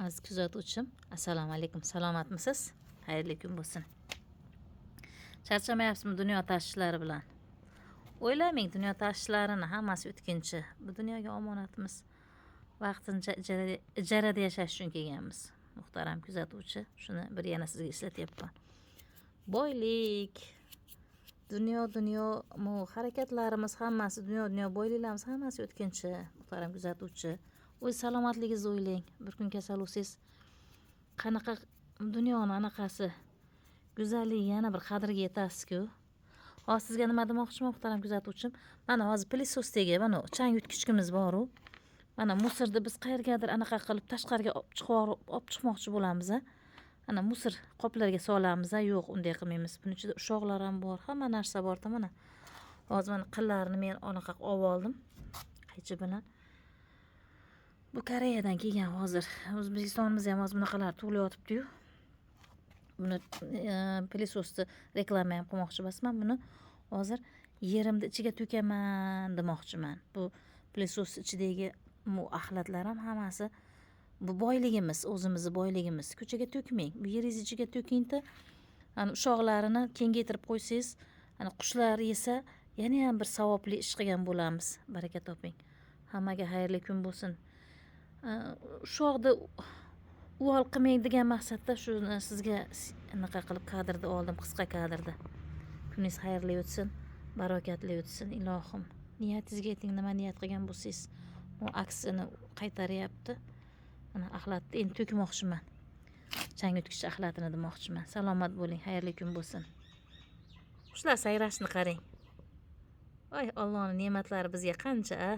Aziz kuzatuvchim, assalomu alaykum. Salomatmisiz? Xayrli kun bo'lsin. Charchamayapsizmi dunyo tashishlari bilan? O'ylamang, dunyo tashishlarini hammasi o'tkinchi. Bu dunyoga omonatimiz. Vaqtincha ijarada yashash uchun kelganmiz. Muhtaram kuzatuvchi, shuni bir yana sizga eslatyapman. Boylik, dunyo harakatlarimiz hammasi dunyo boyliklarimiz hammasi o'tkinchi. Muhtaram kuzatuvchi, o'z salomatligingizni o'ylang. Bir kun kasal bo'lsangiz, qanaqa dunyoni anaqasi go'zalligi yana bir qadriga yetasiz-ku. Hozir sizga nima demoqchiman, muhtaram kuzatuvchim? Mana hozir plisostdagi mana chang yutgichimiz bor-ku. Mana musirni biz qayergadir anaqa qilib tashqariga olib chiqmoqchi bo'lamiz. Ana musir qoplarga solamiz. Yo'q, unday qilmaymiz. Buning ichida ushoqlar ham bor, hamma narsa bor-da mana. Hozir mana qillarini men anaqa olib oldim. Qaychi bilan. Bu Koreyadan kelgan hozir. O'zbekistonimizda ham hozir bunaqalar tug'ilyotibdi-yu. Buni plisostni reklama ham qilmoqchi emasman. Buni hozir yerimni ichiga to'kaman demoqchiman. Bu plisos ichidagi axlatlar ham hammasi bu boyligimiz, o'zimizning boyligimiz. Ko'chaga to'kmang. Bu yeringiz ichiga to'kingda, ana ushoqlarini kengaytirib qo'ysangiz, ana qushlar yesa, yana ham bir savobli ish qilgan bo'lamiz. Baraka toping. Hammaga xayrli kun bo'lsin. Ushoqni uvol qilmang degan maqsadda shuni sizga anaqa qilib kadrda oldim, qisqa kadrda. Kuningiz xayrli o'tsin, barokatli o'tsin ilohim. Niyatingizga ayting, nima niyat qilgan bo'lsangiz, u aksini qaytaryapti. Mana axlatni endi to'kmoqchiman. Chang yutgich axlatini demoqchiman. Salomat bo'ling, xayrli kun bo'lsin. Qushlar sayrashni qarang. Voy, Allohning ne'matlari bizga qancha, a?